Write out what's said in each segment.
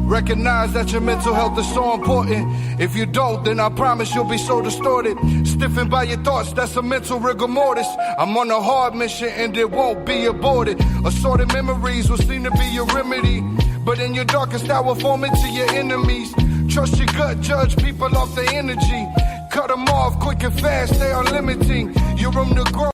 Recognize that your mental health is so important. If you don't, then I promise you'll be so distorted. Stiffened by your thoughts, that's a mental rigor mortis. I'm on a hard mission and it won't be aborted. Assorted memories will seem to be your remedy, but in your darkest hour, form into your enemies. Trust your gut, judge people off their energy. Cut them off quick and fast, they are limiting your room to grow.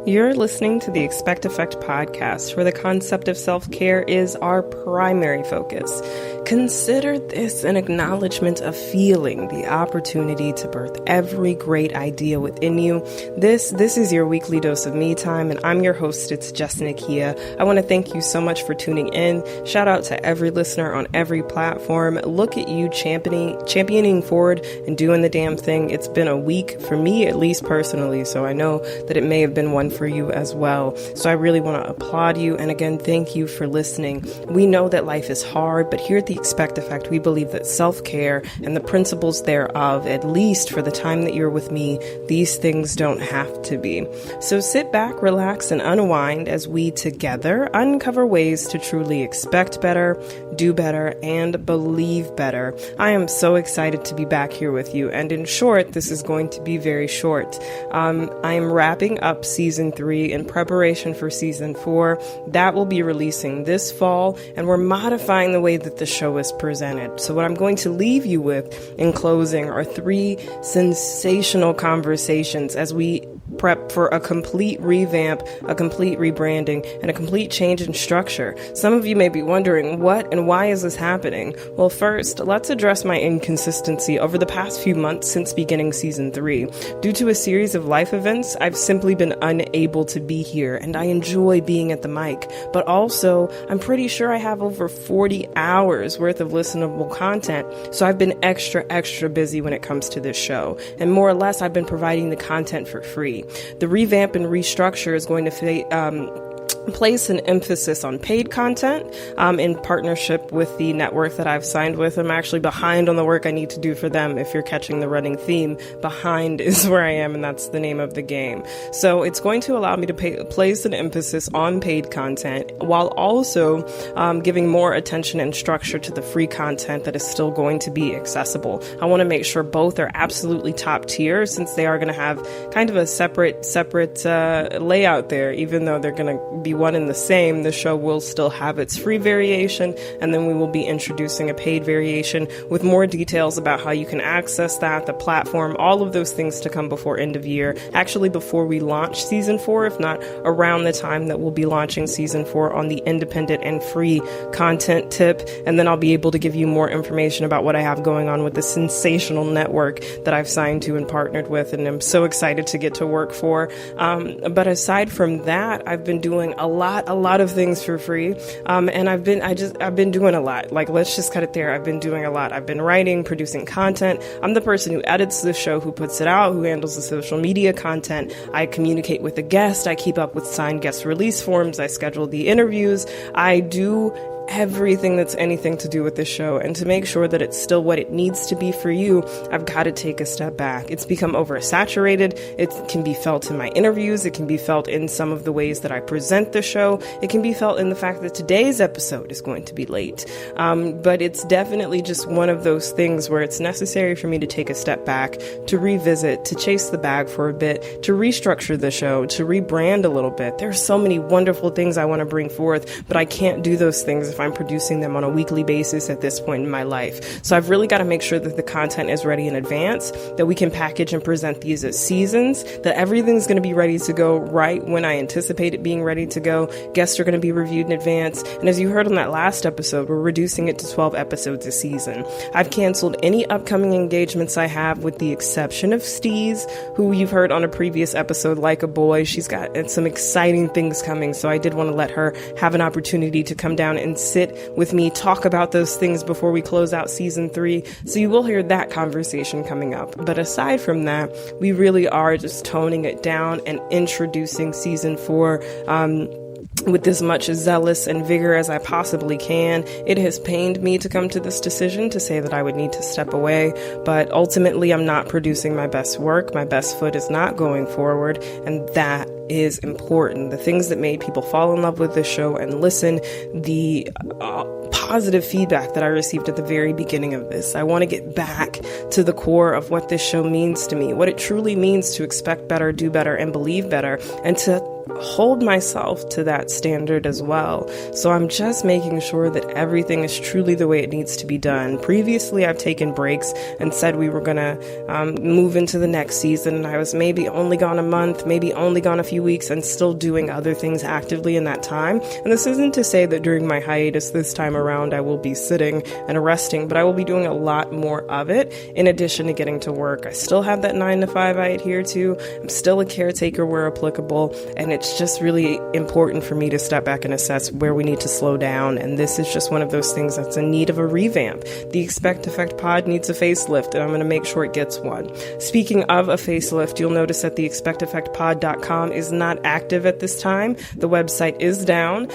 You're listening to the Expect Effect podcast, where the concept of self-care is our primary focus. Consider this an acknowledgement of feeling the opportunity to birth every great idea within you. This is your weekly dose of me time, and I'm your host. It's Jessica Nakia. I want to thank you so much for tuning in. Shout out to every listener on every platform. Look at you championing forward and doing the damn thing. It's been a week for me, at least personally, so I know that it may have been one for you as well. So I really want to applaud you, and again, thank you for listening. We know that life is hard, but here at the Expect Effect, we believe that self-care and the principles thereof, at least for the time that you're with me, these things don't have to be. So sit back, relax, and unwind as we together uncover ways to truly expect better, do better, and believe better. I am so excited to be back here with you, and in short, this is going to be very short. I am wrapping up season 3 in preparation for season 4. That will be releasing this fall, and we're modifying the way that the show is presented. So what I'm going to leave you with in closing are 3 sensational conversations as we prep for a complete revamp, a complete rebranding, and a complete change in structure. Some of you may be wondering, what and why is this happening? Well, first, let's address my inconsistency over the past few months since beginning season 3. Due to a series of life events, I've simply been unable to be here, and I enjoy being at the mic. But also, I'm pretty sure I have over 40 hours worth of listenable content, so I've been extra busy when it comes to this show. And more or less, I've been providing the content for free. The revamp and restructure is going to place an emphasis on paid content in partnership with the network that I've signed with. I'm actually behind on the work I need to do for them. If you're catching the running theme, behind is where I am, and that's the name of the game. So it's going to allow me to place an emphasis on paid content while also giving more attention and structure to the free content that is still going to be accessible. I want to make sure both are absolutely top tier, since they are going to have kind of a separate layout there. Even though they're going to be one and the same, the show will still have its free variation, and then we will be introducing a paid variation with more details about how you can access that, the platform, all of those things to come before end of year. Actually, before we launch season 4, if not around the time that we'll be launching season 4 on the independent and free content tip. And then I'll be able to give you more information about what I have going on with the sensational network that I've signed to and partnered with, and I'm so excited to get to work for. But aside from that, I've been doing a lot of things for free. And I've been doing a lot. Like, let's just cut it there. I've been doing a lot. I've been writing, producing content. I'm the person who edits the show, who puts it out, who handles the social media content. I communicate with the guest. I keep up with signed guest release forms. I schedule the interviews. I do everything that's anything to do with this show. And to make sure that it's still what it needs to be for you, I've got to take a step back. It's become oversaturated. It can be felt in my interviews. It can be felt in some of the ways that I present the show. It can be felt in the fact that today's episode is going to be late. But it's definitely just one of those things where it's necessary for me to take a step back, to revisit, to chase the bag for a bit, to restructure the show, to rebrand a little bit. There are so many wonderful things I want to bring forth, but I can't do those things if I'm producing them on a weekly basis at this point in my life. So I've really got to make sure that the content is ready in advance, that we can package and present these as seasons, that everything's going to be ready to go right when I anticipate it being ready to go. Guests are going to be reviewed in advance. And as you heard on that last episode, we're reducing it to 12 episodes a season. I've canceled any upcoming engagements I have, with the exception of Steez, who you've heard on a previous episode, Like a Boy. She's got some exciting things coming, so I did want to let her have an opportunity to come down and sit with me, talk about those things before we close out season 3. So you will hear that conversation coming up. But aside from that, we really are just toning it down and introducing season 4 with as much zealous and vigor as I possibly can. It has pained me to come to this decision to say that I would need to step away, but ultimately I'm not producing my best work. My best foot is not going forward, and that is important. The things that made people fall in love with this show and listen, the positive feedback that I received at the very beginning of this. I want to get back to the core of what this show means to me, what it truly means to expect better, do better, and believe better, and to hold myself to that standard as well. So I'm just making sure that everything is truly the way it needs to be done. Previously, I've taken breaks and said we were going to move into the next season, and I was maybe only gone a month, maybe only gone a few weeks, and still doing other things actively in that time. And this isn't to say that during my hiatus this time around I will be sitting and resting, but I will be doing a lot more of it in addition to getting to work. I still have that 9 to 5 I adhere to. I'm still a caretaker where applicable, and it's just really important for me to step back and assess where we need to slow down. And this is just one of those things that's in need of a revamp. The Expect Effect pod needs a facelift, and I'm going to make sure it gets one. Speaking of a facelift, you'll notice that the expecteffectpod.com is not active at this time. The website is down.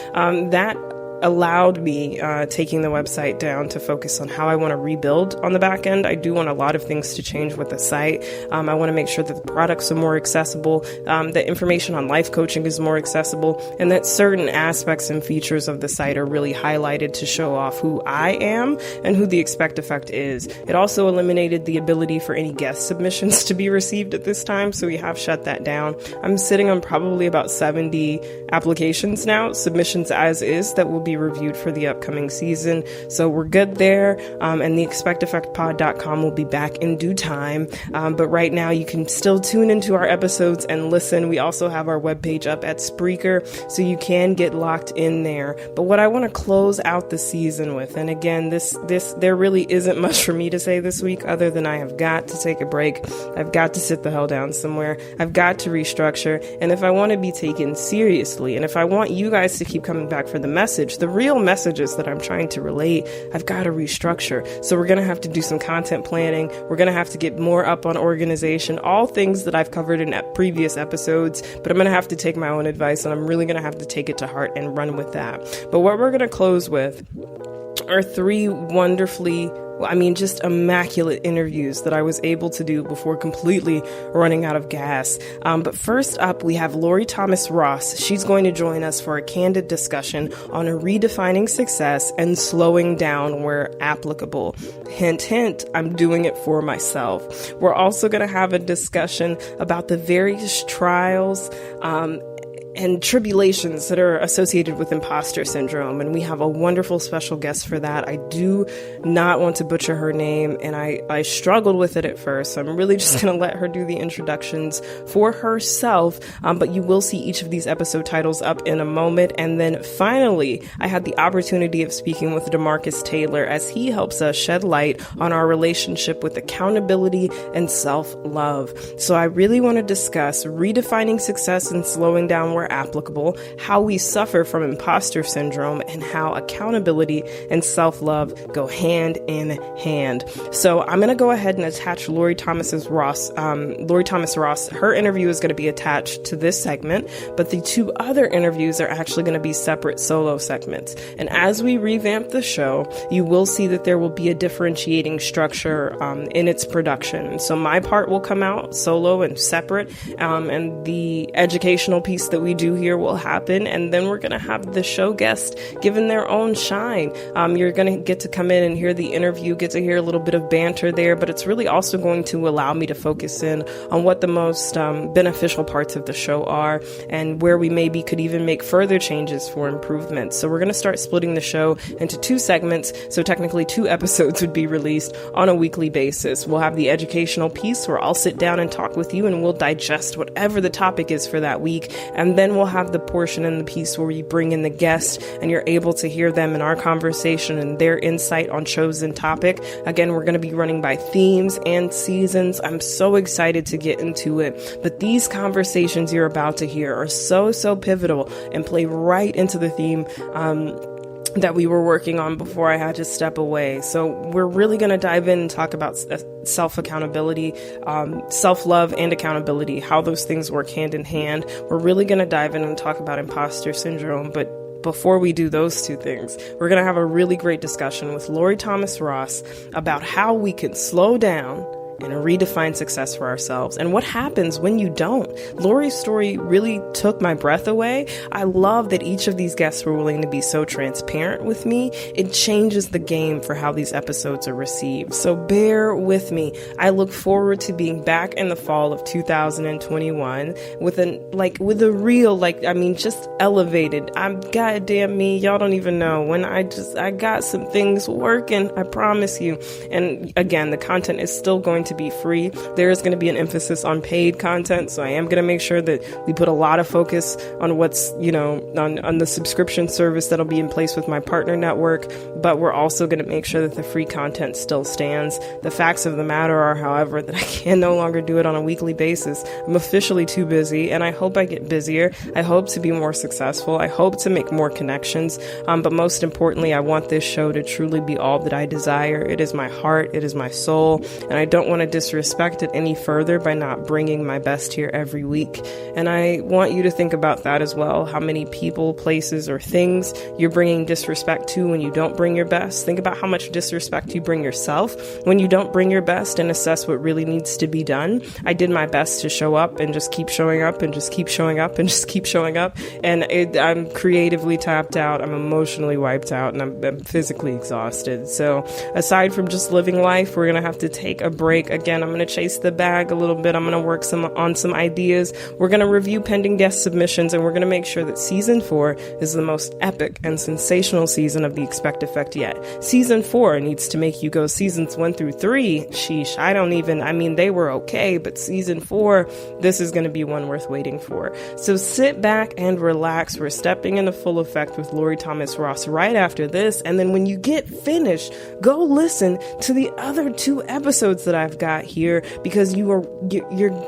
That allowed me taking the website down to focus on how I want to rebuild on the back end. I do want a lot of things to change with the site. I want to make sure that the products are more accessible, that information on life coaching is more accessible, and that certain aspects and features of the site are really highlighted to show off who I am and who the Expect Effect is. It also eliminated the ability for any guest submissions to be received at this time, so we have shut that down. I'm sitting on probably about 70 applications now, submissions as is, that will be reviewed for the upcoming season. So we're good there. And the expecteffectpod.com will be back in due time. But right now you can still tune into our episodes and listen. We also have our webpage up at Spreaker, so you can get locked in there. But what I want to close out the season with, and again, there really isn't much for me to say this week other than I have got to take a break. I've got to sit the hell down somewhere. I've got to restructure. And if I want to be taken seriously, and if I want you guys to keep coming back for the message, the real messages that I'm trying to relate, I've got to restructure. So we're going to have to do some content planning. We're going to have to get more up on organization, all things that I've covered in previous episodes, but I'm going to have to take my own advice, and I'm really going to have to take it to heart and run with that. But what we're going to close with are 3 wonderfully, just immaculate interviews that I was able to do before completely running out of gas. But first up, we have Lorrie Thomas Ross. She's going to join us for a candid discussion on redefining success and slowing down where applicable. Hint, hint, I'm doing it for myself. We're also going to have a discussion about the various trials, and tribulations that are associated with imposter syndrome. And we have a wonderful special guest for that. I do not want to butcher her name, and I struggled with it at first. So I'm really just going to let her do the introductions for herself. But you will see each of these episode titles up in a moment. And then finally, I had the opportunity of speaking with DeMarcus Taylor as he helps us shed light on our relationship with accountability and self-love. So I really want to discuss redefining success and slowing down where applicable, how we suffer from imposter syndrome, and how accountability and self-love go hand in hand. So I'm going to go ahead and attach Lorrie Thomas Ross. Her interview is going to be attached to this segment, but the 2 other interviews are actually going to be separate solo segments. And as we revamp the show, you will see that there will be a differentiating structure in its production. So my part will come out solo and separate, and the educational piece that we do here will happen, and then we're going to have the show guest given their own shine. You're going to get to come in and hear the interview, get to hear a little bit of banter there, but it's really also going to allow me to focus in on what the most beneficial parts of the show are, and where we maybe could even make further changes for improvement. So we're going to start splitting the show into 2 segments, so technically 2 episodes would be released on a weekly basis. We'll have the educational piece where I'll sit down and talk with you, and we'll digest whatever the topic is for that week, and then we'll have the portion in the piece where we bring in the guest and you're able to hear them in our conversation and their insight on chosen topic. Again, we're going to be running by themes and seasons. I'm so excited to get into it. But these conversations you're about to hear are so pivotal and play right into the theme that we were working on before I had to step away. So we're really going to dive in and talk about self-accountability, self-love and accountability, how those things work hand in hand. We're really going to dive in and talk about imposter syndrome. But before we do those two things, we're going to have a really great discussion with Lorrie Thomas Ross about how we can slow down and redefine success for ourselves, and what happens when you don't. Lorrie's story really took my breath away. I love that each of these guests were willing to be so transparent with me. It changes the game for how these episodes are received. So bear with me. I look forward to being back in the fall of 2021 with a real, just elevated. I'm goddamn me. Y'all don't even know when I got some things working. I promise you. And again, the content is still going to be free. There is going to be an emphasis on paid content. So I am going to make sure that we put a lot of focus on what's, on the subscription service that'll be in place with my partner network. But we're also going to make sure that the free content still stands. The facts of the matter are, however, that I can no longer do it on a weekly basis. I'm officially too busy, and I hope I get busier. I hope to be more successful. I hope to make more connections. But most importantly, I want this show to truly be all that I desire. It is my heart. It is my soul. And I don't want to disrespect it any further by not bringing my best here every week. And I want you to think about that as well. How many people, places, or things you're bringing disrespect to when you don't bring your best. Think about how much disrespect you bring yourself when you don't bring your best, and assess what really needs to be done. I did my best to show up and just keep showing up and just keep showing up and just keep showing up. And I'm creatively tapped out. I'm emotionally wiped out, and I'm physically exhausted. So aside from just living life, we're going to have to take a break. Again, I'm going to chase the bag a little bit. I'm going to work on some ideas. We're going to review pending guest submissions, and we're going to make sure that season 4 is the most epic and sensational season of The Expect Effect yet. Season 4 needs to make you go seasons 1 through 3. Sheesh, they were okay, but season 4, this is going to be one worth waiting for. So sit back and relax. We're stepping into full effect with Lorrie Thomas Ross right after this. And then when you get finished, go listen to the other 2 episodes that I've got here, because you're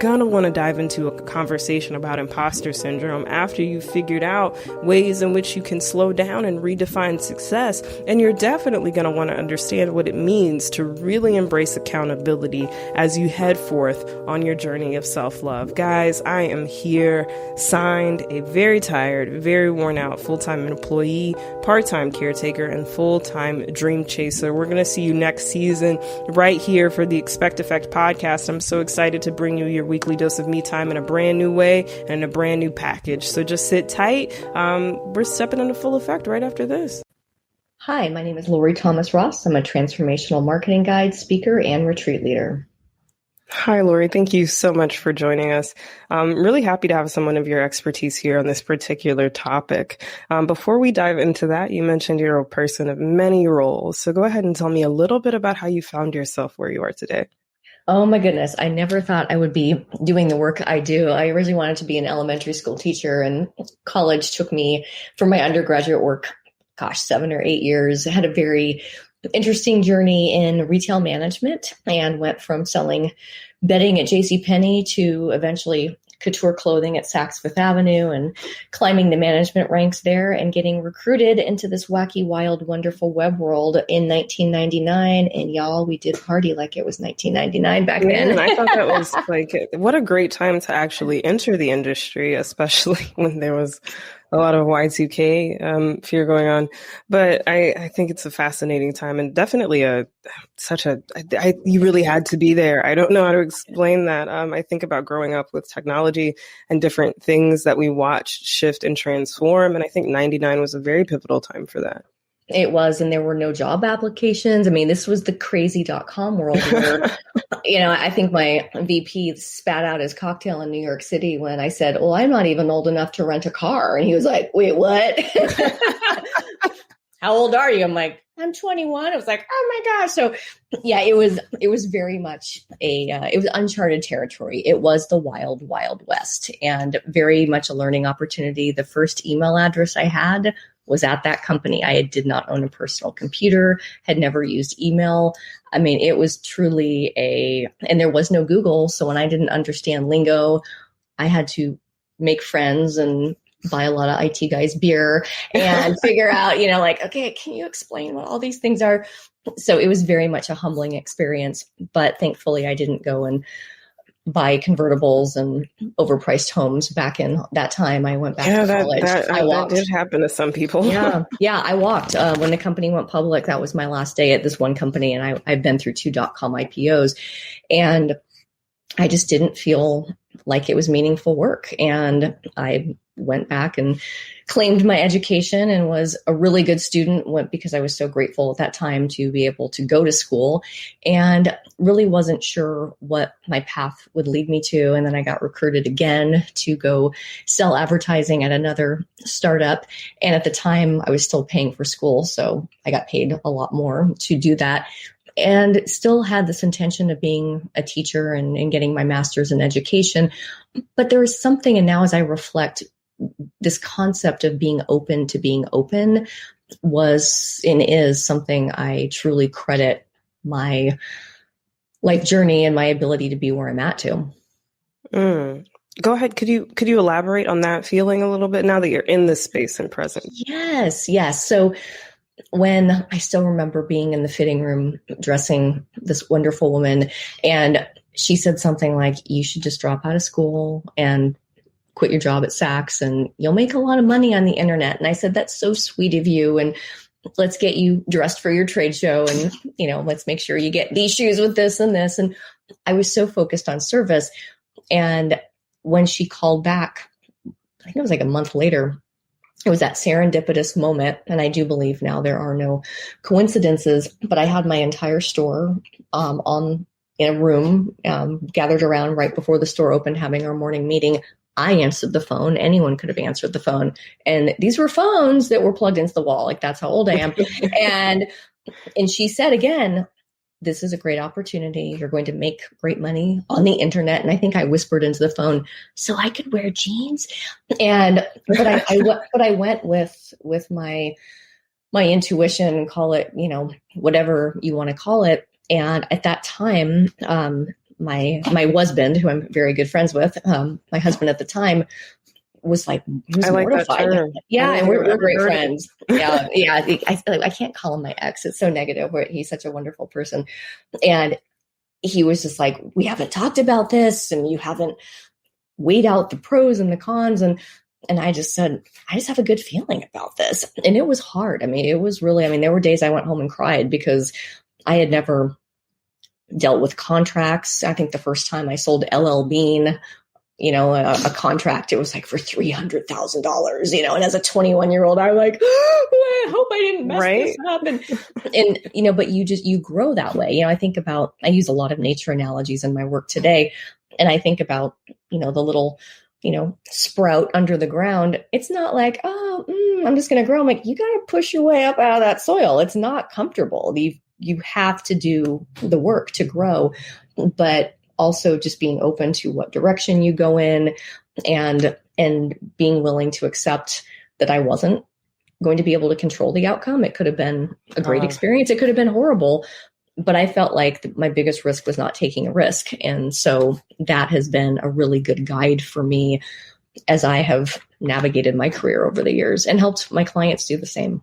gonna want to dive into a conversation about imposter syndrome after you've figured out ways in which you can slow down and redefine success. And you're definitely going to want to understand what it means to really embrace accountability as you head forth on your journey of self-love. Guys, I am here, signed, a very tired, very worn out full-time employee, part-time caretaker, and full-time dream chaser. We're going to see you next season right here for the Expect Effect podcast. I'm so excited to bring you your weekly dose of me time in a brand new way and in a brand new package. So just sit tight. We're stepping into full effect right after this. Hi, my name is Lorrie Thomas Ross. I'm a transformational marketing guide, speaker, and retreat leader. Hi, Lorrie. Thank you so much for joining us. I'm really happy to have someone of your expertise here on this particular topic. Before we dive into that, you mentioned you're a person of many roles. So go ahead and tell me a little bit about how you found yourself where you are today. Oh my goodness. I never thought I would be doing the work I do. I originally wanted to be an elementary school teacher, and college took me for my undergraduate work, 7 or 8 years. I had a very interesting journey in retail management and went from selling bedding at JCPenney to eventually couture clothing at Saks Fifth Avenue, and climbing the management ranks there and getting recruited into this wacky, wild, wonderful web world in 1999. And y'all, we did party like it was 1999 back then. I thought that was what a great time to actually enter the industry, especially when there was a lot of Y2K fear going on. But I think it's a fascinating time, and definitely you really had to be there. I don't know how to explain that. I think about growing up with technology and different things that we watched shift and transform. And I think 99 was a very pivotal time for that. It was, and there were no job applications. This was the crazy.com world where, I think my VP spat out his cocktail in New York City when I said, well, I'm not even old enough to rent a car. And he was like, wait, what? How old are you? I'm like, I'm 21. I was like, oh my gosh. So yeah, it was very much it was uncharted territory. It was the wild, wild west, and very much a learning opportunity. The first email address I had was at that company. I did not own a personal computer, had never used email. It was truly and there was no Google. So when I didn't understand lingo, I had to make friends and buy a lot of IT guys beer and figure out, like, okay, can you explain what all these things are? So it was very much a humbling experience, but thankfully I didn't go and buy convertibles and overpriced homes back in that time. I went back to college. I walked. That did happen to some people. Yeah, I walked. When the company went public, that was my last day at this one company, and I've been through 2 .com IPOs, and I just didn't feel like it was meaningful work. And I went back and claimed my education and was a really good student because I was so grateful at that time to be able to go to school, and really wasn't sure what my path would lead me to. And then I got recruited again to go sell advertising at another startup. And at the time I was still paying for school, so I got paid a lot more to do that. And still had this intention of being a teacher and getting my master's in education. But there was something, and now as I reflect, this concept of being open to being open was and is something I truly credit my life journey and my ability to be where I'm at to. Go ahead. Could you elaborate on that feeling a little bit now that you're in this space and present? Yes. So when I still remember being in the fitting room dressing this wonderful woman, and she said something like, you should just drop out of school and quit your job at Saks and you'll make a lot of money on the internet. And I said, that's so sweet of you. And let's get you dressed for your trade show. And, let's make sure you get these shoes with this and this. And I was so focused on service. And when she called back, I think it was like a month later, it was that serendipitous moment. And I do believe now there are no coincidences, but I had my entire store in a room gathered around right before the store opened, having our morning meeting. I answered the phone. Anyone could have answered the phone. And these were phones that were plugged into the wall. Like, that's how old I am. and she said again, this is a great opportunity. You're going to make great money on the internet. And I think I whispered into the phone, so I could wear jeans. But I went with my intuition, call it, whatever you want to call it. And at that time, my husband, who I'm very good friends with, my husband at the time, was like, he was mortified. Yeah, and we're great friends. Yeah. I can't call him my ex. It's so negative. He's such a wonderful person. And he was just like, we haven't talked about this, and you haven't weighed out the pros and the cons. And I just said, I just have a good feeling about this. And it was hard. It was really, there were days I went home and cried because I had never dealt with contracts. I think the first time I sold LL Bean, a contract, it was like for $300,000, and as a 21-year-old, I was like, I hope I didn't mess this up. And but you grow that way. I use a lot of nature analogies in my work today. And I think about, the little, sprout under the ground. It's not like, I'm just going to grow. I'm like, you got to push your way up out of that soil. It's not comfortable. You have to do the work to grow, but also just being open to what direction you go in, and being willing to accept that I wasn't going to be able to control the outcome. It could have been a great experience. It could have been horrible, but I felt like my biggest risk was not taking a risk. And so that has been a really good guide for me as I have navigated my career over the years and helped my clients do the same.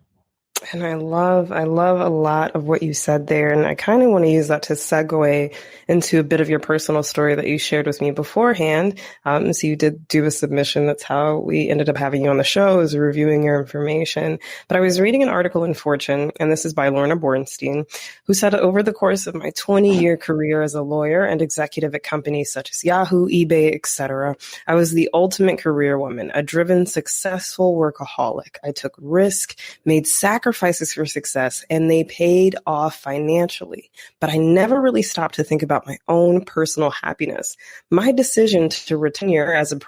And I love a lot of what you said there. And I kind of want to use that to segue into a bit of your personal story that you shared with me beforehand. So you did do a submission. That's how we ended up having you on the show, is reviewing your information. But I was reading an article in Fortune, and this is by Lorna Bornstein, who said, over the course of my 20-year career as a lawyer and executive at companies such as Yahoo, eBay, etc., I was the ultimate career woman, a driven, successful workaholic. I took risk, made sacrifices for success, and they paid off financially. But I never really stopped to think about my own personal happiness. My decision to return here as a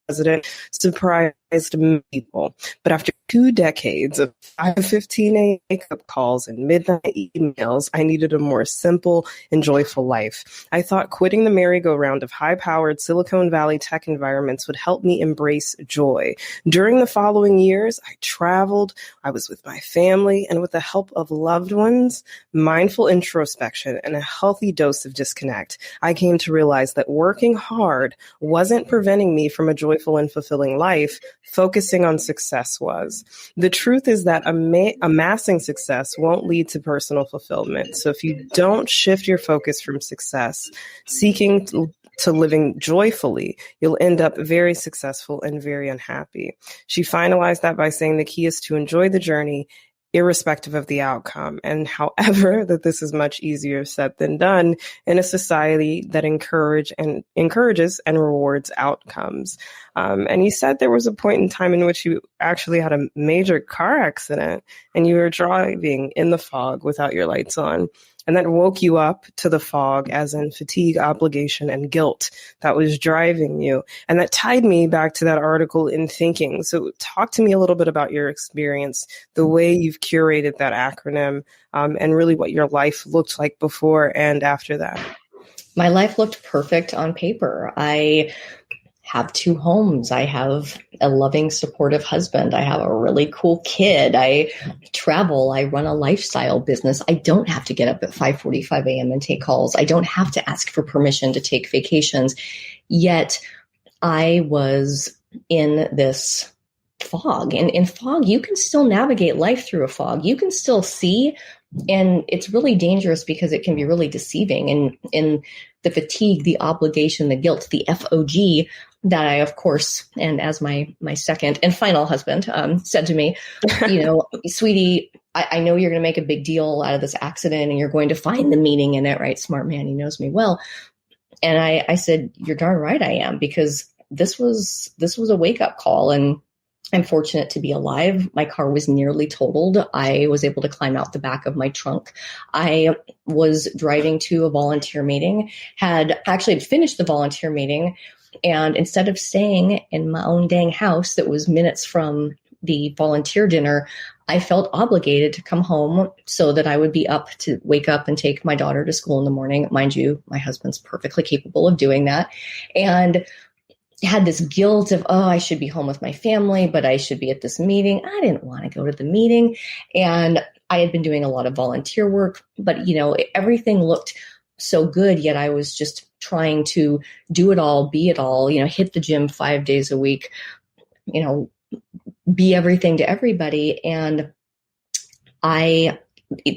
president surprised many people. But after 2 decades of 5:15 a.m. wake-up calls and midnight emails, I needed a more simple and joyful life. I thought quitting the merry-go-round of high-powered Silicon Valley tech environments would help me embrace joy. During the following years, I traveled, I was with my family, and with the help of loved ones, mindful introspection, and a healthy dose of disconnect, I came to realize that working hard wasn't preventing me from a joyful and fulfilling life, focusing on success was. The truth is that amassing success won't lead to personal fulfillment. So if you don't shift your focus from success, seeking to living joyfully, you'll end up very successful and very unhappy. She finalized that by saying the key is to enjoy the journey irrespective of the outcome. And however, that this is much easier said than done in a society that encourages and rewards outcomes. And you said there was a point in time in which you actually had a major car accident and you were driving in the fog without your lights on. And that woke you up to the fog, as in fatigue, obligation, and guilt that was driving you. And that tied me back to that article in Thinking. So talk to me a little bit about your experience, the way you've curated that acronym, and really what your life looked like before and after that. My life looked perfect on paper. I have 2 homes. I have a loving, supportive husband. I have a really cool kid. I travel. I run a lifestyle business. I don't have to get up at 5:45 a.m. and take calls. I don't have to ask for permission to take vacations. Yet I was in this fog. And in fog, you can still navigate life through a fog. You can still see. And it's really dangerous because it can be really deceiving. And in the fatigue, the obligation, the guilt, the FOG that I, of course, and as my second and final husband said to me, sweetie, I know you're going to make a big deal out of this accident and you're going to find the meaning in it, right? Smart man, he knows me well. And I said, you're darn right I am, because this was a wake-up call. And I'm fortunate to be alive. My car was nearly totaled. I was able to climb out the back of my trunk. I was driving to a volunteer meeting, had finished the volunteer meeting, and instead of staying in my own dang house that was minutes from the volunteer dinner, I felt obligated to come home so that I would be up to wake up and take my daughter to school in the morning. Mind you, my husband's perfectly capable of doing that. And had this guilt of, I should be home with my family, but I should be at this meeting. I didn't want to go to the meeting. And I had been doing a lot of volunteer work, but everything looked so good. Yet I was just trying to do it all, be it all, hit the gym 5 days a week, be everything to everybody. And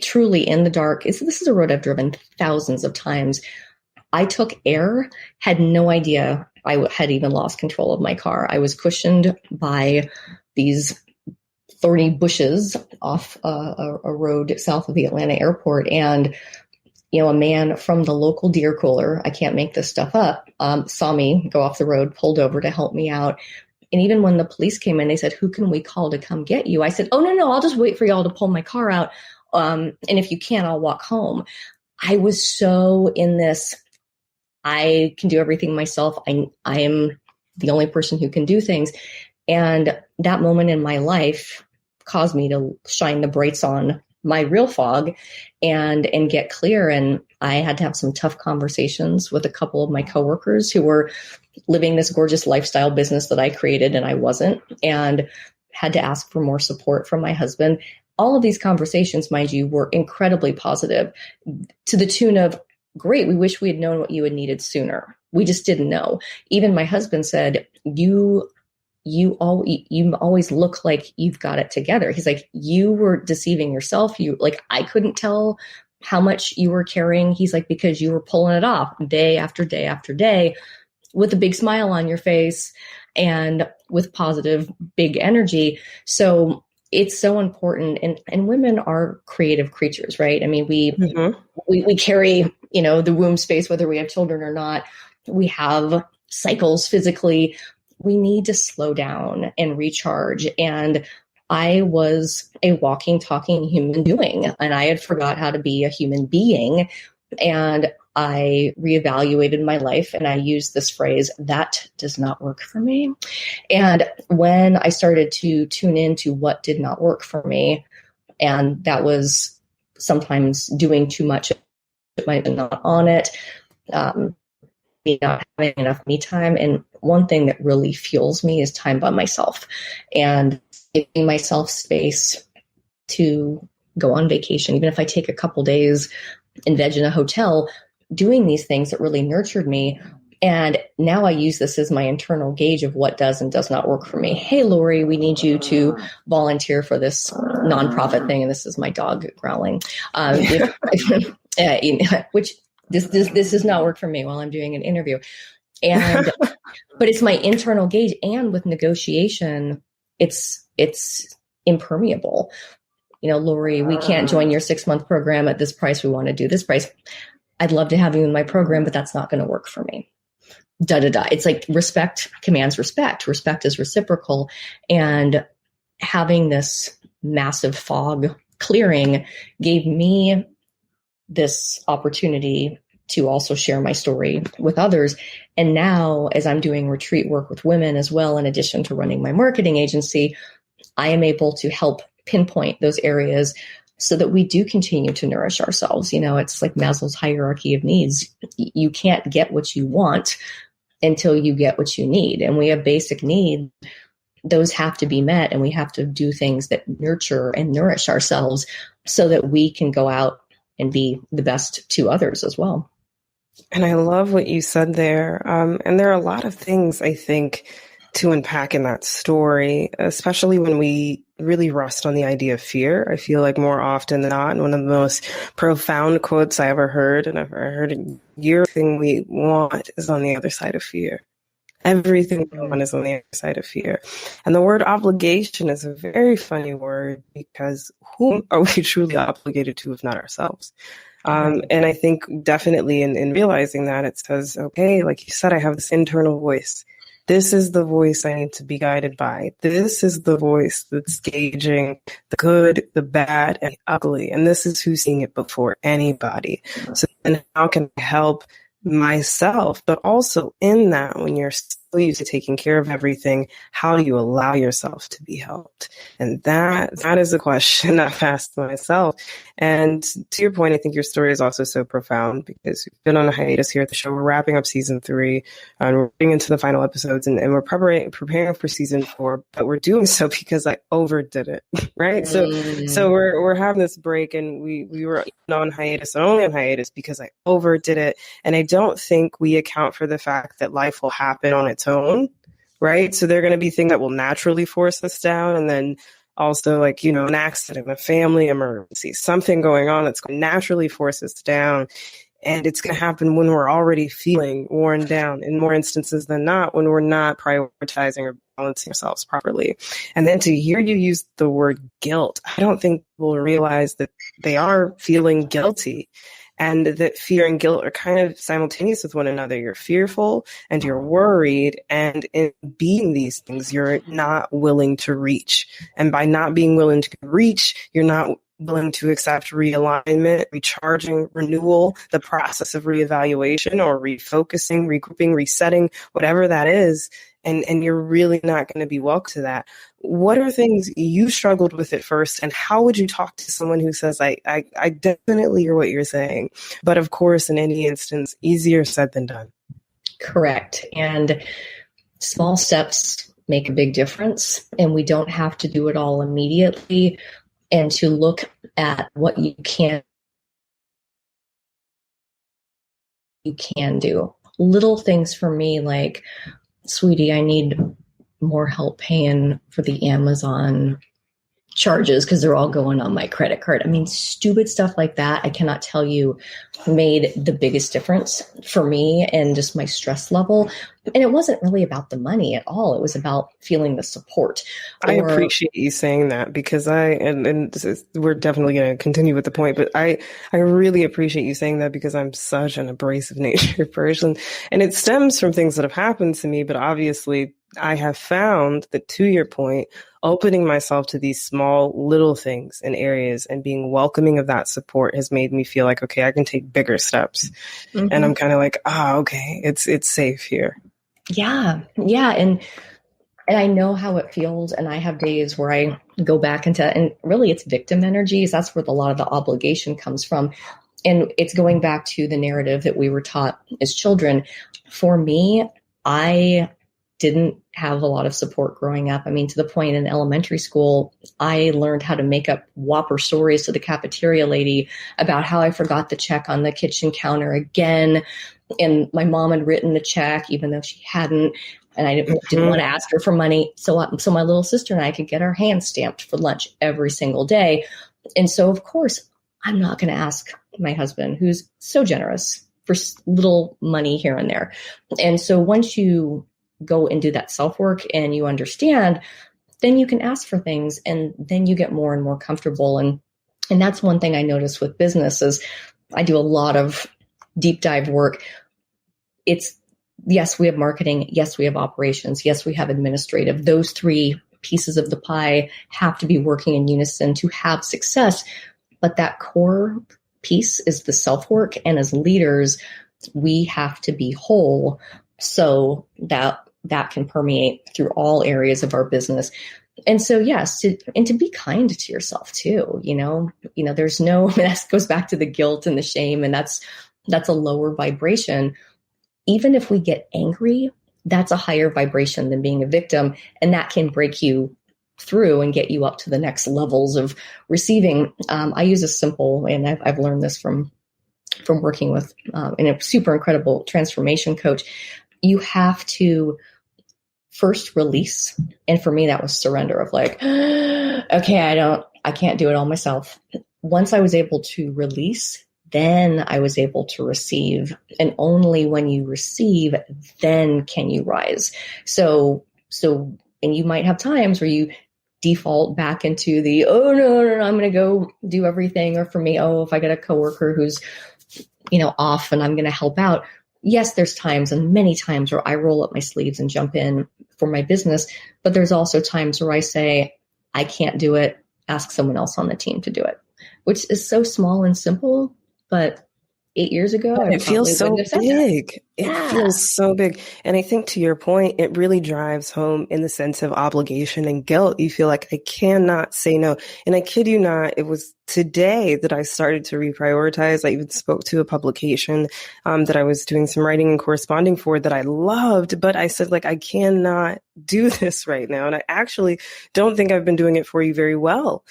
truly in the dark, this is a road I've driven thousands of times. I took air, had no idea I had even lost control of my car. I was cushioned by these thorny bushes off a road south of the Atlanta airport. And, a man from the local deer cooler, I can't make this stuff up, saw me go off the road, pulled over to help me out. And even when the police came in, they said, who can we call to come get you? I said, oh, no, I'll just wait for y'all to pull my car out. And if you can't, I'll walk home. I was so in this, I can do everything myself. I am the only person who can do things. And that moment in my life caused me to shine the brights on my real fog and get clear. And I had to have some tough conversations with a couple of my coworkers who were living this gorgeous lifestyle business that I created and I wasn't, and had to ask for more support from my husband. All of these conversations, mind you, were incredibly positive, to the tune of, great, we wish we had known what you had needed sooner. We just didn't know. Even my husband said, you always look like you've got it together. He's like, you were deceiving yourself. I couldn't tell how much you were carrying. He's like, because you were pulling it off day after day after day with a big smile on your face and with positive, big energy. So it's so important. And women are creative creatures, right? I mean, we carry, the womb space, whether we have children or not. We have cycles physically. We need to slow down and recharge. And I was a walking, talking human doing, and I had forgot how to be a human being. And I reevaluated my life, and I used this phrase, that does not work for me. And when I started to tune into what did not work for me, and that was sometimes doing too much, it might be not on it, not having enough me time. And one thing that really fuels me is time by myself and giving myself space to go on vacation. Even if I take a couple days and veg in a hotel, doing these things that really nurtured me And now I use this as my internal gauge of what does and does not work for me. Hey, Lorrie, we need you to volunteer for this nonprofit thing. And this is my dog growling, which this does not work for me while I'm doing an interview. And, but it's my internal gauge. And with negotiation, it's impermeable. Lorrie, we can't join your 6-month program at this price. We want to do this price. I'd love to have you in my program, but that's not going to work for me. It's like respect commands respect. Respect is reciprocal. And having this massive fog clearing gave me this opportunity to also share my story with others. And now, as I'm doing retreat work with women as well, in addition to running my marketing agency, I am able to help pinpoint those areas so that we do continue to nourish ourselves. It's like Maslow's hierarchy of needs. You can't get what you want until you get what you need. And we have basic needs. Those have to be met, and we have to do things that nurture and nourish ourselves so that we can go out and be the best to others as well. And I love what you said there. And there are a lot of things, I think, to unpack in that story, especially when we really rest on the idea of fear. I feel like more often than not, one of the most profound quotes I ever heard, and I've heard everything we want is on the other side of fear. Everything we want is on the other side of fear. And the word obligation is a very funny word, because whom are we truly obligated to if not ourselves? And I think definitely in realizing that, it says, okay, like you said, I have this internal voice. This is the voice I need to be guided by. This is the voice that's gauging the good, the bad, and the ugly. And this is who's seeing it before anybody. So then how can I help myself? But also in that, when you're still used to taking care of everything, how do you allow yourself to be helped? And that is a question I've asked myself. And to your point, I think your story is also so profound, because we've been on a hiatus here at the show. We're wrapping up season 3, and we're getting into the final episodes, and we're preparing for season 4, but we're doing so because I overdid it, right? So we're having this break, and we were on hiatus, and only on hiatus because I overdid it. And I don't think we account for the fact that life will happen on its own, right? So there are going to be things that will naturally force us down, and then also, like, an accident, a family emergency, something going on that's going to naturally force us down. And it's going to happen when we're already feeling worn down, in more instances than not, when we're not prioritizing or balancing ourselves properly. And then to hear you use the word guilt, I don't think we'll realize that they are feeling guilty, and that fear and guilt are kind of simultaneous with one another. You're fearful and you're worried, and in being these things, you're not willing to reach. And by not being willing to reach, you're not willing to accept realignment, recharging, renewal, the process of reevaluation or refocusing, regrouping, resetting, whatever that is. And you're really not going to be welcome to that. What are things you struggled with at first, and how would you talk to someone who says, I definitely hear what you're saying, but of course, in any instance, easier said than done? Correct. And small steps make a big difference, and we don't have to do it all immediately. And to look at what you can do. Little things for me, like, sweetie, I need more help paying for the Amazon charges because they're all going on my credit card. I mean, stupid stuff like that, I cannot tell you, made the biggest difference for me and just my stress level. And it wasn't really about the money at all. It was about feeling the support. I appreciate you saying that, because we're definitely going to continue with the point, but I really appreciate you saying that, because I'm such an abrasive nature person, and it stems from things that have happened to me. But obviously I have found that, to your point, opening myself to these small little things and areas and being welcoming of that support has made me feel like, okay, I can take bigger steps. Mm-hmm. And I'm kind of like, okay, it's safe here. Yeah. And I know how it feels. And I have days where I go back into, and really it's victim energies. That's where a lot of the obligation comes from. And it's going back to the narrative that we were taught as children. For me, I didn't have a lot of support growing up. I mean, to the point in elementary school, I learned how to make up Whopper stories to the cafeteria lady about how I forgot the check on the kitchen counter again. And my mom had written the check, even though she hadn't. And I didn't want to ask her for money. So my little sister and I could get our hands stamped for lunch every single day. And so, of course, I'm not going to ask my husband, who's so generous, for little money here and there. And so once you go and do that self-work and you understand, then you can ask for things, and then you get more and more comfortable. And that's one thing I notice with business is I do a lot of deep dive work. It's, yes, we have marketing. Yes, we have operations. Yes, we have administrative. Those three pieces of the pie have to be working in unison to have success. But that core piece is the self-work. And as leaders, we have to be whole so that can permeate through all areas of our business. And so, yes, to be kind to yourself too, there's no, that goes back to the guilt and the shame, and that's a lower vibration. Even if we get angry, that's a higher vibration than being a victim. And that can break you through and get you up to the next levels of receiving. I use a simple, and I've learned this from working with a super incredible transformation coach. You have to first release. And for me, that was surrender of like, okay, I can't do it all myself. Once I was able to release, then I was able to receive. And only when you receive, then can you rise. So, and you might have times where you default back into the, oh, no, I'm going to go do everything. Or for me, if I get a coworker who's, off and I'm going to help out. Yes, there's times, and many times, where I roll up my sleeves and jump in for my business. But there's also times where I say, I can't do it. Ask someone else on the team to do it, which is so small and simple. But 8 years ago, it feels so big. It feels so big. And I think, to your point, it really drives home in the sense of obligation and guilt. You feel like, I cannot say no. And I kid you not, it was today that I started to reprioritize. I even spoke to a publication that I was doing some writing and corresponding for that I loved, but I said, I cannot do this right now. And I actually don't think I've been doing it for you very well,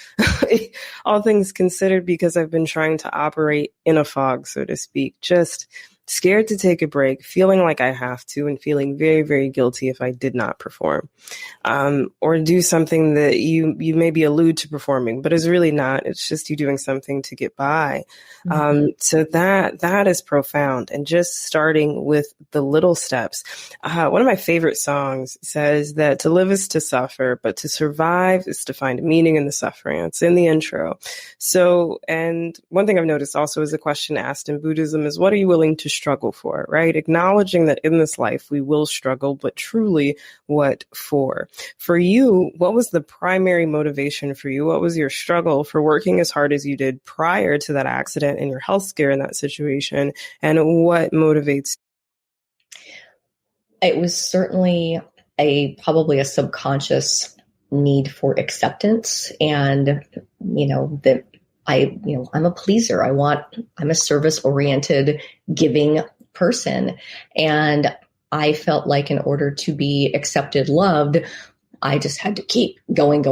all things considered, because I've been trying to operate in a fog, so to speak, just scared to take a break, feeling like I have to, and feeling very, very guilty if I did not perform, or do something that you maybe allude to performing, but is really not. It's just you doing something to get by. So that is profound. And just starting with the little steps. One of my favorite songs says that to live is to suffer, but to survive is to find meaning in the suffering. It's in the intro. So, and one thing I've noticed also is a question asked in Buddhism is, what are you willing to struggle for, right? Acknowledging that in this life we will struggle, but truly what for? For you, what was the primary motivation for you? What was your struggle for working as hard as you did prior to that accident and your health scare in that situation? And what motivates? It was certainly probably a subconscious need for acceptance, and that I'm a pleaser. I'm a service-oriented, giving person. And I felt like in order to be accepted, loved, I just had to keep going.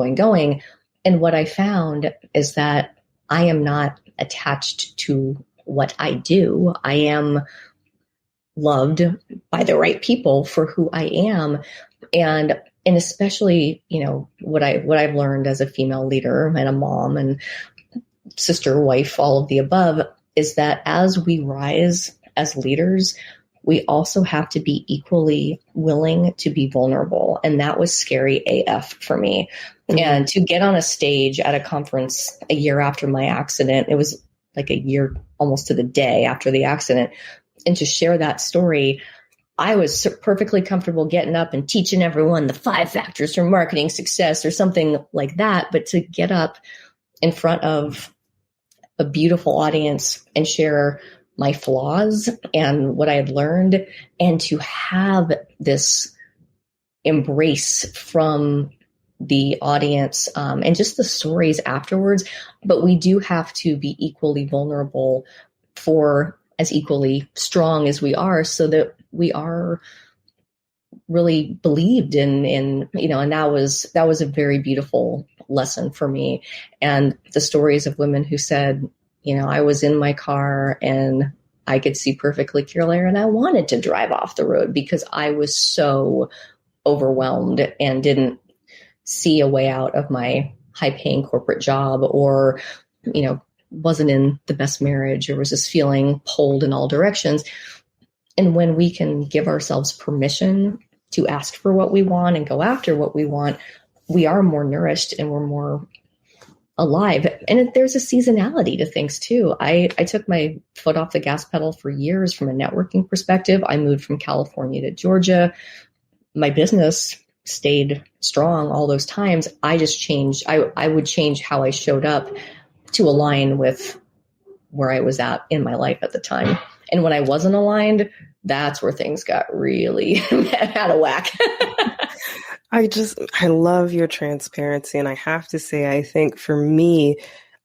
And what I found is that I am not attached to what I do. I am loved by the right people for who I am. And especially, what I've learned as a female leader and a mom and sister, wife, all of the above, is that as we rise as leaders, we also have to be equally willing to be vulnerable. And that was scary AF for me. Mm-hmm. And to get on a stage at a conference a year after my accident, it was like a year almost to the day after the accident, and to share that story, I was perfectly comfortable getting up and teaching everyone the 5 factors for marketing success or something like that. But to get up in front of a beautiful audience and share my flaws and what I had learned, and to have this embrace from the audience and just the stories afterwards. But we do have to be equally vulnerable for as equally strong as we are, so that we are really believed in, and that was a very beautiful lesson for me. And the stories of women who said, I was in my car and I could see perfectly clearly and I wanted to drive off the road because I was so overwhelmed and didn't see a way out of my high paying corporate job, or, wasn't in the best marriage, or was just feeling pulled in all directions. And when we can give ourselves permission to ask for what we want and go after what we want, we are more nourished and we're more alive. And there's a seasonality to things too. I took my foot off the gas pedal for years from a networking perspective. I moved from California to Georgia. My business stayed strong all those times. I just changed. I would change how I showed up to align with where I was at in my life at the time. And when I wasn't aligned, that's where things got really out of whack. I love your transparency. And I have to say, I think for me,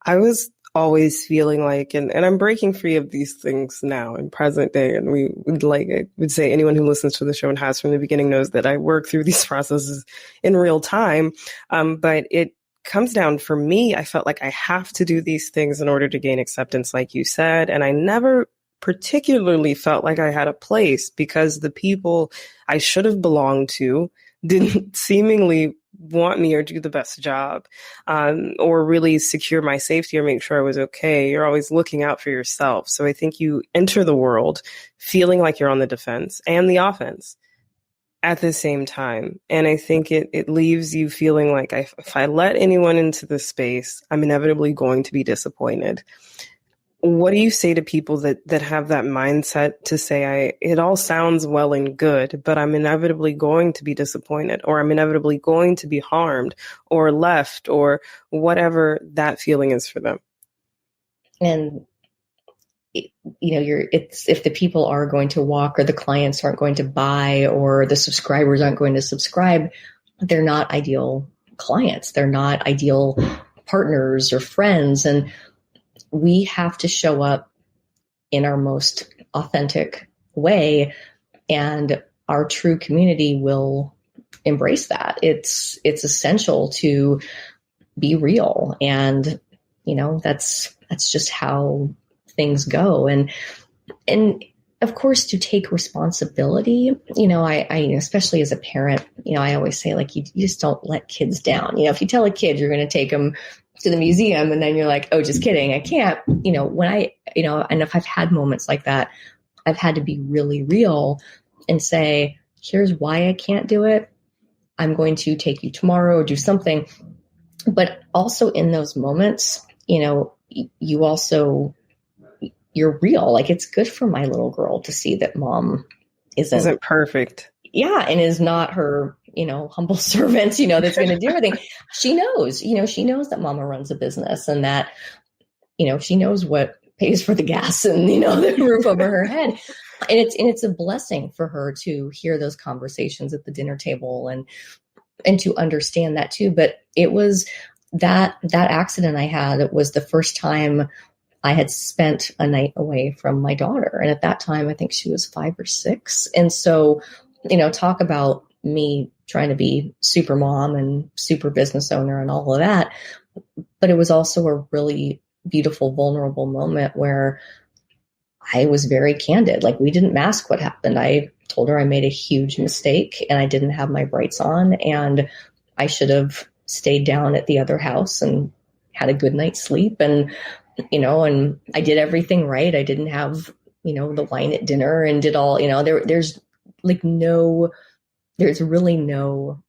I was always feeling like, and I'm breaking free of these things now in present day. And I would say anyone who listens to the show and has from the beginning knows that I work through these processes in real time. But it comes down for me, I felt like I have to do these things in order to gain acceptance, like you said. And I never particularly felt like I had a place because the people I should have belonged to didn't seemingly want me or do the best job, or really secure my safety or make sure I was okay. You're always looking out for yourself. So I think you enter the world feeling like you're on the defense and the offense at the same time. And I think it leaves you feeling like if I let anyone into this space, I'm inevitably going to be disappointed. What do you say to people that have that mindset to say, it all sounds well and good, but I'm inevitably going to be disappointed, or I'm inevitably going to be harmed or left, or whatever that feeling is for them? And if the people are going to walk, or the clients aren't going to buy, or the subscribers aren't going to subscribe, they're not ideal clients. They're not ideal partners or friends. And we have to show up in our most authentic way, and our true community will embrace that. It's essential to be real. And, that's just how things go. And of course, to take responsibility, I especially as a parent, I always say, like, you just don't let kids down. If you tell a kid you're going to take them to the museum and then you're like, oh, just kidding, I can't, and if I've had moments like that, I've had to be really real and say, here's why I can't do it. I'm going to take you tomorrow or do something. But also in those moments, you're real. Like, it's good for my little girl to see that mom isn't perfect. Yeah. And is not her, humble servant, that's going to do everything. She knows that mama runs a business, and that, she knows what pays for the gas and, the roof over her head. And it's a blessing for her to hear those conversations at the dinner table and to understand that too. But it was that accident I had, it was the first time I had spent a night away from my daughter. And at that time, I think she was 5 or 6. And so, talk about me trying to be super mom and super business owner and all of that. But it was also a really beautiful, vulnerable moment where I was very candid. Like, we didn't mask what happened. I told her I made a huge mistake and I didn't have my brights on, and I should have stayed down at the other house and had a good night's sleep. And, and I did everything right. I didn't have, the wine at dinner and did all, there's really no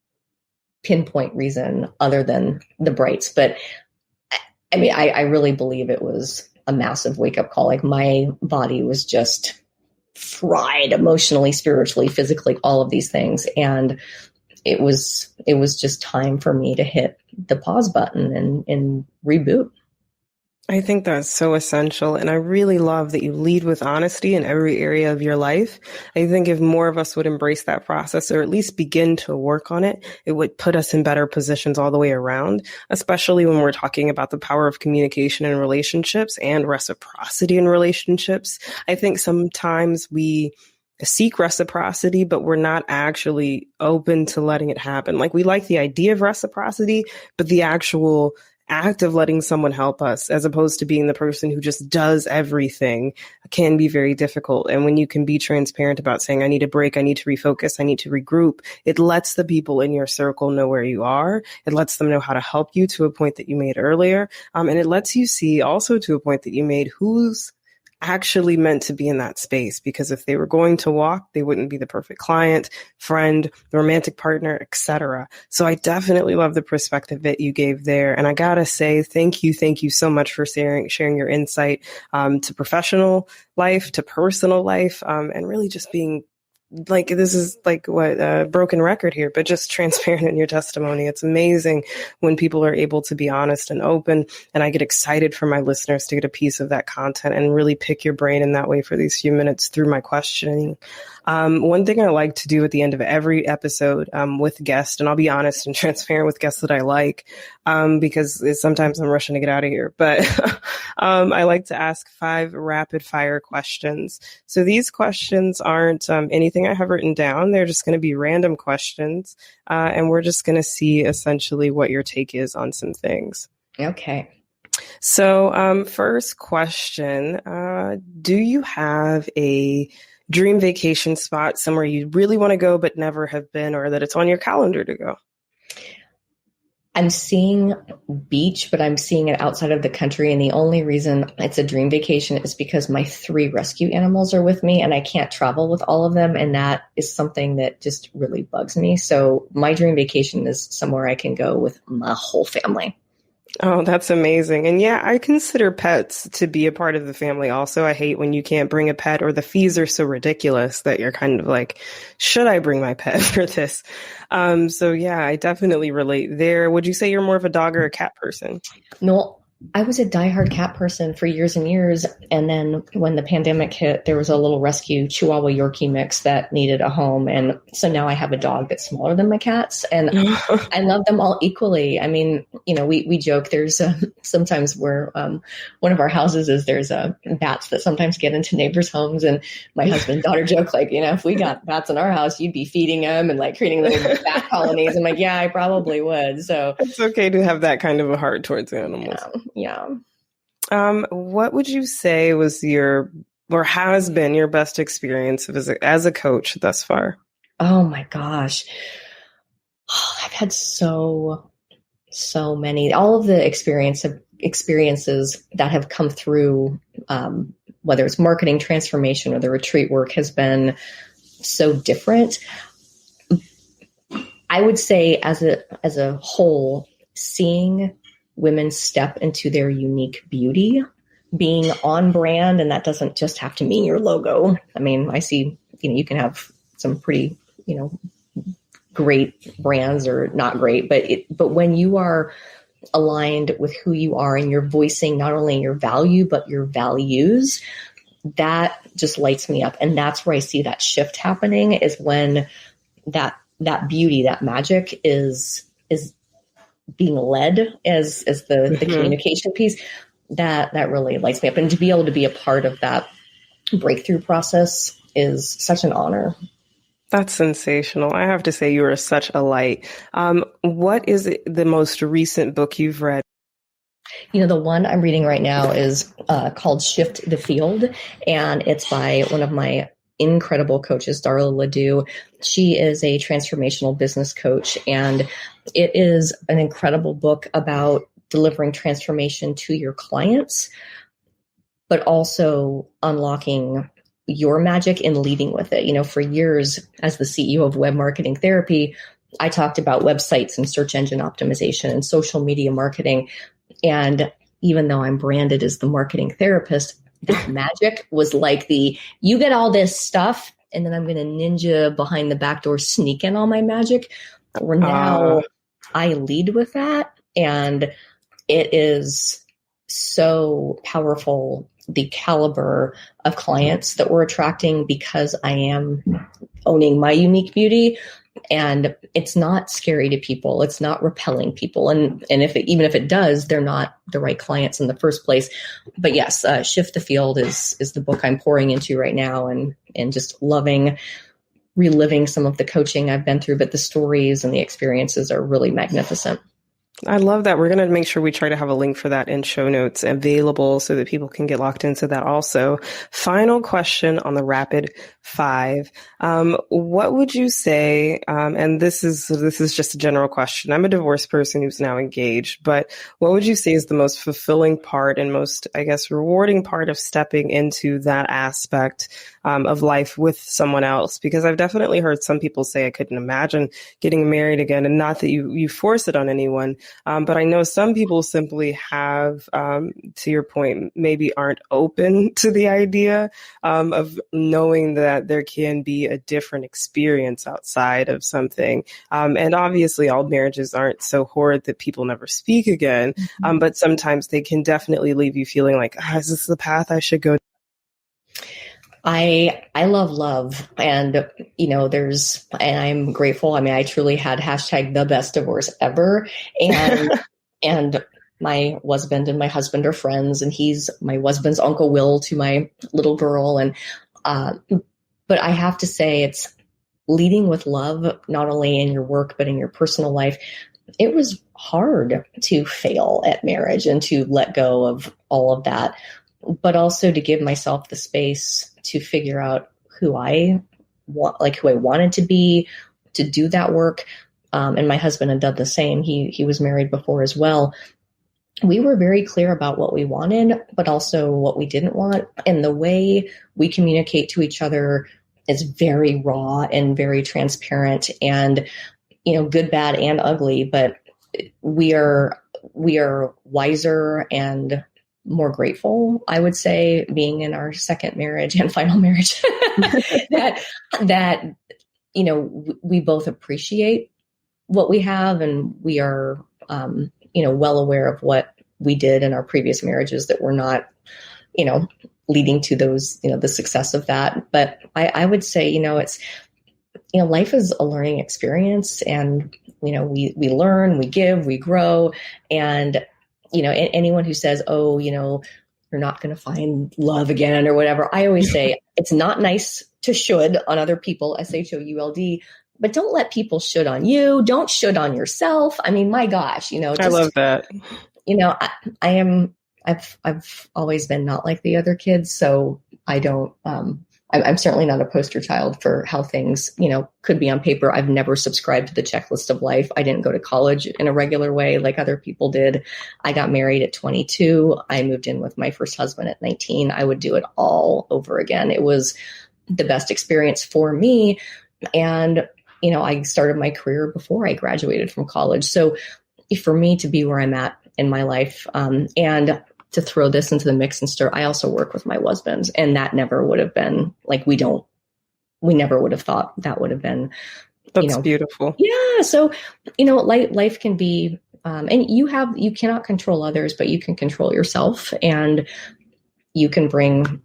pinpoint reason other than the brights. But I mean, I really believe it was a massive wake up call. Like, my body was just fried emotionally, spiritually, physically, all of these things. And it was just time for me to hit the pause button and reboot. I think that's so essential. And I really love that you lead with honesty in every area of your life. I think if more of us would embrace that process, or at least begin to work on it, it would put us in better positions all the way around, especially when we're talking about the power of communication in relationships and reciprocity in relationships. I think sometimes we seek reciprocity, but we're not actually open to letting it happen. Like, we like the idea of reciprocity, but the actual act of letting someone help us, as opposed to being the person who just does everything, can be very difficult. And when you can be transparent about saying, I need a break, I need to refocus, I need to regroup, it lets the people in your circle know where you are. It lets them know how to help you, to a point that you made earlier. And it lets you see also, to a point that you made, who's actually meant to be in that space. Because if they were going to walk, they wouldn't be the perfect client, friend, romantic partner, etc. So I definitely love the perspective that you gave there. And I gotta say, thank you so much for sharing your insight to professional life, to personal life, and really just being like, this is like what a broken record here, but just transparent in your testimony. It's amazing when people are able to be honest and open. And I get excited for my listeners to get a piece of that content and really pick your brain in that way for these few minutes through my questioning. One thing I like to do at the end of every episode with guests, and I'll be honest and transparent with guests that I like, because sometimes I'm rushing to get out of here, but I like to ask 5 rapid fire questions. So these questions aren't anything I have written down. They're just going to be random questions, and we're just going to see essentially what your take is on some things. Okay. So first question, do you have a dream vacation spot, somewhere you really want to go but never have been, or that it's on your calendar to go? I'm seeing beach, but I'm seeing it outside of the country. And the only reason it's a dream vacation is because my 3 rescue animals are with me and I can't travel with all of them. And that is something that just really bugs me. So my dream vacation is somewhere I can go with my whole family. Oh, that's amazing. And yeah, I consider pets to be a part of the family also. I hate when you can't bring a pet, or the fees are so ridiculous that you're kind of like, should I bring my pet for this? So yeah, I definitely relate there. Would you say you're more of a dog or a cat person? No, I was a diehard cat person for years and years. And then when the pandemic hit, there was a little rescue Chihuahua Yorkie mix that needed a home. And so now I have a dog that's smaller than my cats, and I love them all equally. I mean, you know, we joke, there's sometimes where one of our houses is, there's bats that sometimes get into neighbors' homes. And my husband and daughter joke, like, you know, if we got bats in our house, you'd be feeding them and like creating little bat colonies. I'm like, yeah, I probably would. So it's okay to have that kind of a heart towards animals. Yeah. What would you say was your, or has been your best experience as a coach thus far? Oh my gosh. I've had so many, all of the experiences that have come through, whether it's marketing transformation or the retreat work, has been so different. I would say as a whole, seeing women step into their unique beauty, being on brand, and that doesn't just have to mean your logo. I mean, I see, you know, you can have some pretty, you know, great brands or not great, but when you are aligned with who you are and you're voicing not only your value, but your values, that just lights me up. And that's where I see that shift happening, is when that beauty, that magic is being led as the communication piece, that really lights me up. And to be able to be a part of that breakthrough process is such an honor. That's sensational. I have to say, you are such a light. What is the most recent book you've read? You know, the one I'm reading right now is called Shift the Field, and it's by one of my incredible coaches, Darla Ledoux. She is a transformational business coach, and it is an incredible book about delivering transformation to your clients, but also unlocking your magic and leading with it. You know, for years as the CEO of Web Marketing Therapy, I talked about websites and search engine optimization and social media marketing. And even though I'm branded as the marketing therapist, this magic was like you get all this stuff, and then I'm going to ninja behind the back door, sneak in all my magic. Where now I lead with that. And it is so powerful, the caliber of clients that we're attracting, because I am owning my unique beauty. And it's not scary to people. It's not repelling people. And even if it does, they're not the right clients in the first place. But yes, Shift the Field is the book I'm pouring into right now, and just reliving some of the coaching I've been through. But the stories and the experiences are really magnificent. I love that. We're going to make sure we try to have a link for that in show notes available so that people can get locked into that also. Final question on the rapid five. What would you say, and this is just a general question. I'm a divorced person who's now engaged, but what would you say is the most fulfilling part and most, I guess, rewarding part of stepping into that aspect of life with someone else? Because I've definitely heard some people say, I couldn't imagine getting married again, and not that you force it on anyone. But I know some people simply have, to your point, maybe aren't open to the idea of knowing that there can be a different experience outside of something. And obviously all marriages aren't so horrid that people never speak again. But sometimes they can definitely leave you feeling like, is this the path I should go? I love love, and and I'm grateful. I mean, I truly had #the best divorce ever, and my husband and my husband are friends, and he's my husband's Uncle Will to my little girl, and but I have to say, it's leading with love, not only in your work but in your personal life. It was hard to fail at marriage and to let go of all of that, but also to give myself the space to figure out who I wanted to be, to do that work. And my husband had done the same. He was married before as well. We were very clear about what we wanted, but also what we didn't want. And the way we communicate to each other is very raw and very transparent, and, good, bad, and ugly. But we are wiser and more grateful, I would say, being in our second marriage and final marriage, that we both appreciate what we have, and we are well aware of what we did in our previous marriages that were not leading to those the success of that. But I would say it's life is a learning experience, and we learn, we give, we grow, and anyone who says, you're not going to find love again or whatever, I always say it's not nice to should on other people, SHOULD, but don't let people should on you. Don't should on yourself. I mean, my gosh, I love that. I've always been not like the other kids, so I don't, I'm certainly not a poster child for how things, could be on paper. I've never subscribed to the checklist of life. I didn't go to college in a regular way like other people did. I got married at 22. I moved in with my first husband at 19. I would do it all over again. It was the best experience for me. And, I started my career before I graduated from college. So for me to be where I'm at in my life, and to throw this into the mix and stir, I also work with my husband, and that never would have been we never would have thought that would have been, that's beautiful. Yeah. So, life can be, and you cannot control others, but you can control yourself, and you can bring,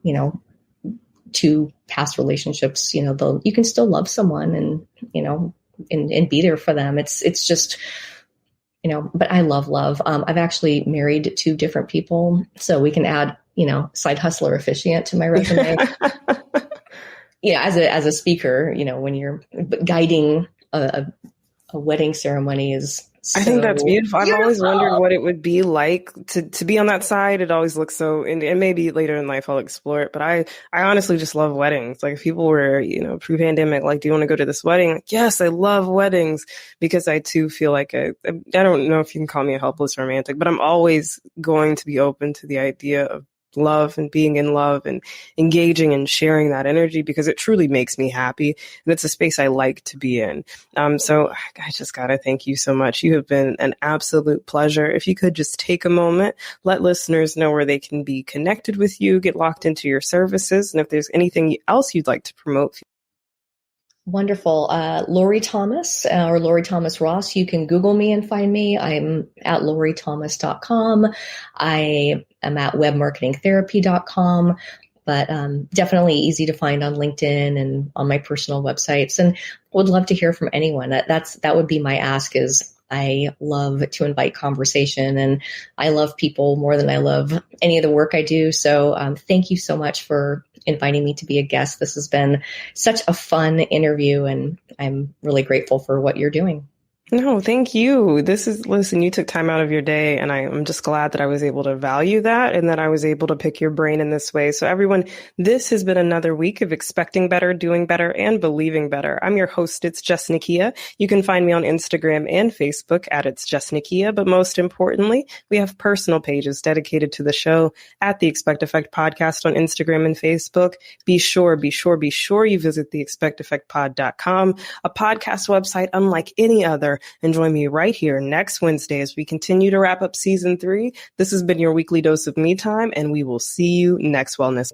to past relationships, you can still love someone and, and be there for them. It's just, but I love love. I've actually married 2 different people, so we can add, side hustler officiant to my resume. As a speaker, when you're guiding a wedding ceremony is so I think that's beautiful. I've always beautiful. wondered what it would be like to be on that side. It always looks so, and maybe later in life I'll explore it, but I honestly just love weddings. Like if people were, pre-pandemic, like, do you want to go to this wedding? Like, yes, I love weddings, because I too feel like I don't know if you can call me a helpless romantic, but I'm always going to be open to the idea of love and being in love and engaging and sharing that energy, because it truly makes me happy. And it's a space I like to be in. So I just got to thank you so much. You have been an absolute pleasure. If you could just take a moment, let listeners know where they can be connected with you, get locked into your services. And if there's anything else you'd like to promote. Wonderful. Lorrie Thomas, or Lorrie Thomas Ross. You can Google me and find me. I'm at LorrieThomas.com. I am at webmarketingtherapy.com. but definitely easy to find on LinkedIn and on my personal websites. And would love to hear from anyone. That would be my ask. Is I love to invite conversation, and I love people more than I love any of the work I do. So thank you so much for inviting me to be a guest. This has been such a fun interview, and I'm really grateful for what you're doing. No, thank you. Listen, you took time out of your day, and I'm just glad that I was able to value that and that I was able to pick your brain in this way. So everyone, this has been another week of expecting better, doing better, and believing better. I'm your host. It's Jess Nakia. You can find me on Instagram and Facebook at It's Jess Nakia. But most importantly, we have personal pages dedicated to the show at the Expect Effect Podcast on Instagram and Facebook. Be sure you visit theexpecteffectpod.com, a podcast website unlike any other. And join me right here next Wednesday as we continue to wrap up season 3. This has been your weekly dose of me time, and we will see you next Wellness.